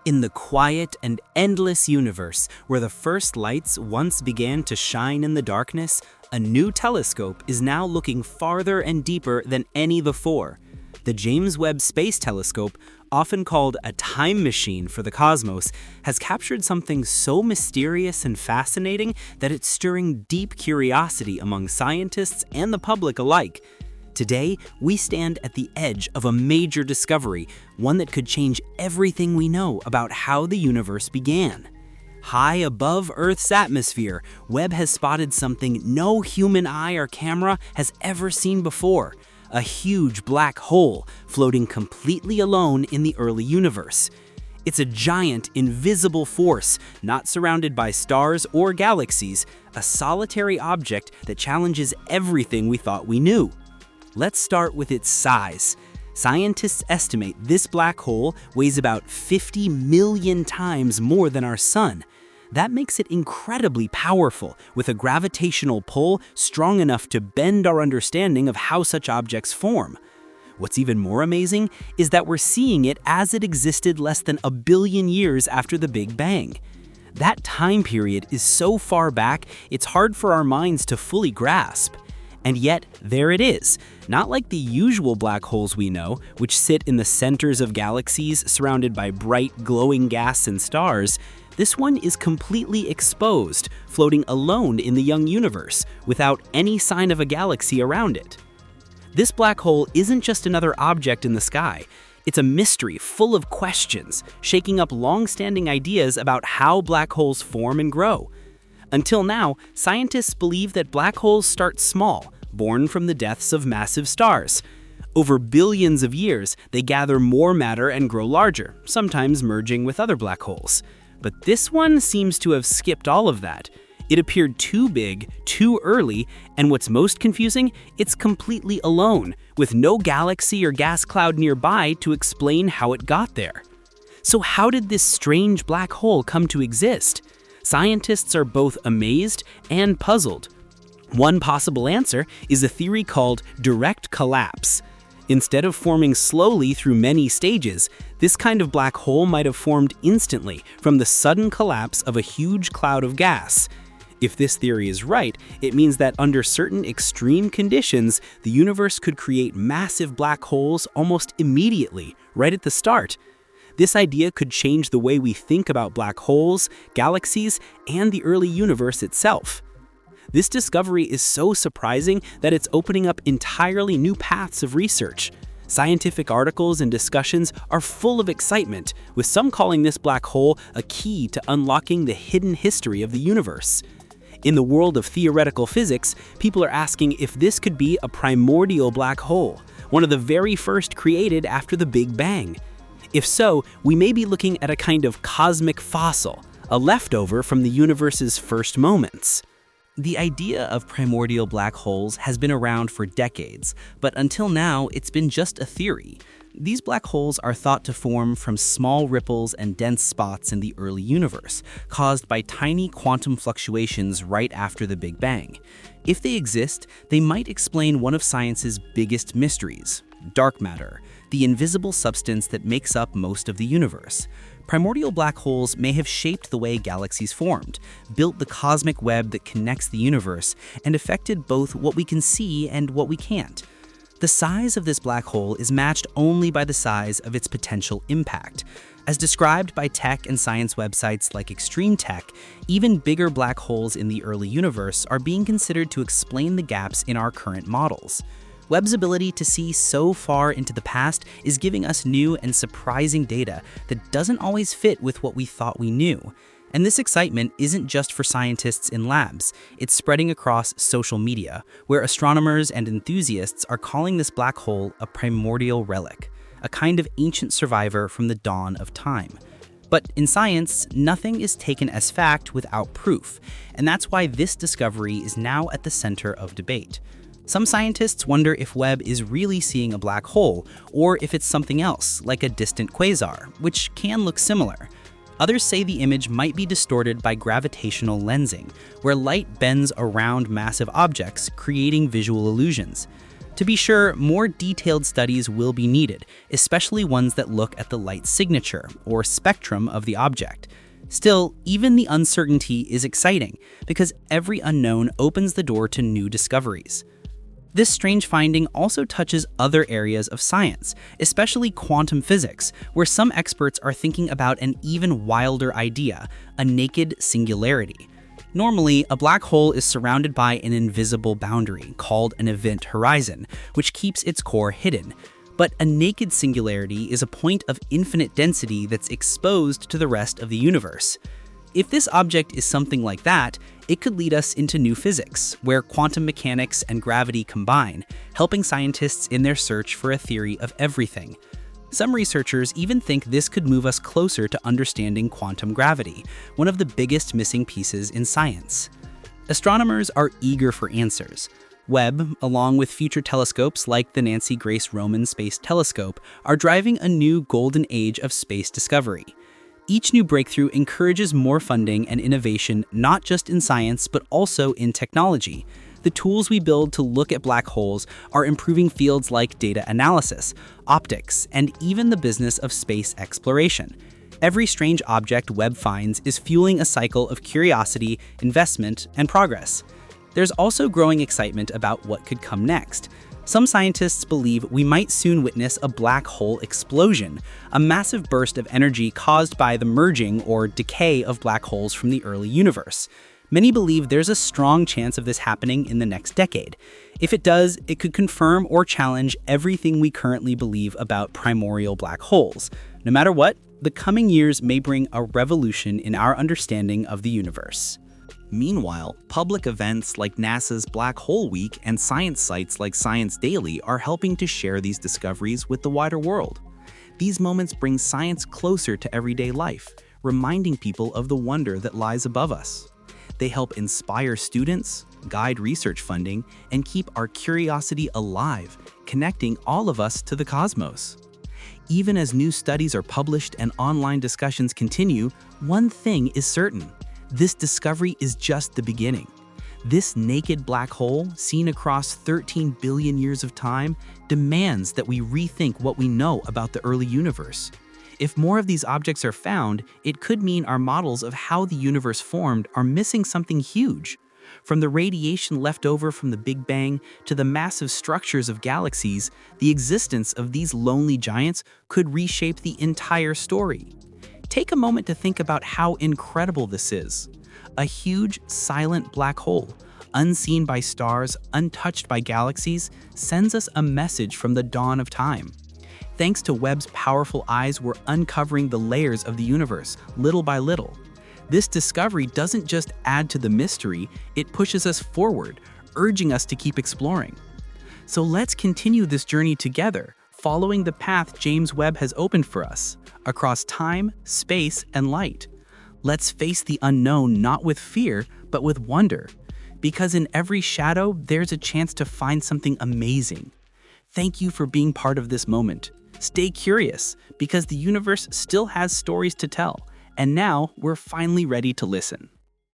In the quiet and endless universe where the first lights once began to shine in the darkness, a new telescope is now looking farther and deeper than any before. The James Webb Space Telescope, often called a time machine for the cosmos, has captured something so mysterious and fascinating that it's stirring deep curiosity among scientists and the public alike. Today, we stand at the edge of a major discovery, one that could change everything we know about how the universe began. High above Earth's atmosphere, Webb has spotted something no human eye or camera has ever seen before: a huge black hole floating completely alone in the early universe. It's a giant, invisible force, not surrounded by stars or galaxies, a solitary object that challenges everything we thought we knew. Let's start with its size. Scientists estimate this black hole weighs about 50 million times more than our sun. That makes it incredibly powerful, with a gravitational pull strong enough to bend our understanding of how such objects form. What's even more amazing is that we're seeing it as it existed less than a billion years after the Big Bang. That time period is so far back, it's hard for our minds to fully grasp. And yet, there it is. Not like the usual black holes we know, which sit in the centers of galaxies surrounded by bright, glowing gas and stars. This one is completely exposed, floating alone in the young universe, without any sign of a galaxy around it. This black hole isn't just another object in the sky. It's a mystery full of questions, shaking up long-standing ideas about how black holes form and grow. Until now, scientists believe that black holes start small, born from the deaths of massive stars. Over billions of years, they gather more matter and grow larger, sometimes merging with other black holes. But this one seems to have skipped all of that. It appeared too big, too early, and what's most confusing, it's completely alone, with no galaxy or gas cloud nearby to explain how it got there. So how did this strange black hole come to exist? Scientists are both amazed and puzzled. One possible answer is a theory called direct collapse. Instead of forming slowly through many stages, this kind of black hole might have formed instantly from the sudden collapse of a huge cloud of gas. If this theory is right, it means that under certain extreme conditions, the universe could create massive black holes almost immediately, right at the start. This idea could change the way we think about black holes, galaxies, and the early universe itself. This discovery is so surprising that it's opening up entirely new paths of research. Scientific articles and discussions are full of excitement, with some calling this black hole a key to unlocking the hidden history of the universe. In the world of theoretical physics, people are asking if this could be a primordial black hole, one of the very first created after the Big Bang. If so, we may be looking at a kind of cosmic fossil, a leftover from the universe's first moments. The idea of primordial black holes has been around for decades, but until now, it's been just a theory. These black holes are thought to form from small ripples and dense spots in the early universe, caused by tiny quantum fluctuations right after the Big Bang. If they exist, they might explain one of science's biggest mysteries: dark matter, the invisible substance that makes up most of the universe. Primordial black holes may have shaped the way galaxies formed, built the cosmic web that connects the universe, and affected both what we can see and what we can't. The size of this black hole is matched only by the size of its potential impact. As described by tech and science websites like Extreme Tech, even bigger black holes in the early universe are being considered to explain the gaps in our current models. Webb's ability to see so far into the past is giving us new and surprising data that doesn't always fit with what we thought we knew. And this excitement isn't just for scientists in labs, it's spreading across social media, where astronomers and enthusiasts are calling this black hole a primordial relic, a kind of ancient survivor from the dawn of time. But in science, nothing is taken as fact without proof, and that's why this discovery is now at the center of debate. Some scientists wonder if Webb is really seeing a black hole, or if it's something else, like a distant quasar, which can look similar. Others say the image might be distorted by gravitational lensing, where light bends around massive objects, creating visual illusions. To be sure, more detailed studies will be needed, especially ones that look at the light signature, or spectrum of the object. Still, even the uncertainty is exciting, because every unknown opens the door to new discoveries. This strange finding also touches other areas of science, especially quantum physics, where some experts are thinking about an even wilder idea, a naked singularity. Normally, a black hole is surrounded by an invisible boundary called an event horizon, which keeps its core hidden. But a naked singularity is a point of infinite density that's exposed to the rest of the universe. If this object is something like that, it could lead us into new physics, where quantum mechanics and gravity combine, helping scientists in their search for a theory of everything. Some researchers even think this could move us closer to understanding quantum gravity, one of the biggest missing pieces in science. Astronomers are eager for answers. Webb, along with future telescopes like the Nancy Grace Roman Space Telescope, are driving a new golden age of space discovery. Each new breakthrough encourages more funding and innovation, not just in science, but also in technology. The tools we build to look at black holes are improving fields like data analysis, optics, and even the business of space exploration. Every strange object Webb finds is fueling a cycle of curiosity, investment, and progress. There's also growing excitement about what could come next. Some scientists believe we might soon witness a black hole explosion, a massive burst of energy caused by the merging or decay of black holes from the early universe. Many believe there's a strong chance of this happening in the next decade. If it does, it could confirm or challenge everything we currently believe about primordial black holes. No matter what, the coming years may bring a revolution in our understanding of the universe. Meanwhile, public events like NASA's Black Hole Week and science sites like Science Daily are helping to share these discoveries with the wider world. These moments bring science closer to everyday life, reminding people of the wonder that lies above us. They help inspire students, guide research funding, and keep our curiosity alive, connecting all of us to the cosmos. Even as new studies are published and online discussions continue, one thing is certain: this discovery is just the beginning. This naked black hole, seen across 13 billion years of time, demands that we rethink what we know about the early universe. If more of these objects are found, it could mean our models of how the universe formed are missing something huge. From the radiation left over from the Big Bang to the massive structures of galaxies, the existence of these lonely giants could reshape the entire story. Take a moment to think about how incredible this is. A huge, silent black hole, unseen by stars, untouched by galaxies, sends us a message from the dawn of time. Thanks to Webb's powerful eyes, we're uncovering the layers of the universe, little by little. This discovery doesn't just add to the mystery, it pushes us forward, urging us to keep exploring. So let's continue this journey together, following the path James Webb has opened for us, across time, space, and light. Let's face the unknown not with fear, but with wonder, because in every shadow, there's a chance to find something amazing. Thank you for being part of this moment. Stay curious, because the universe still has stories to tell, and now we're finally ready to listen.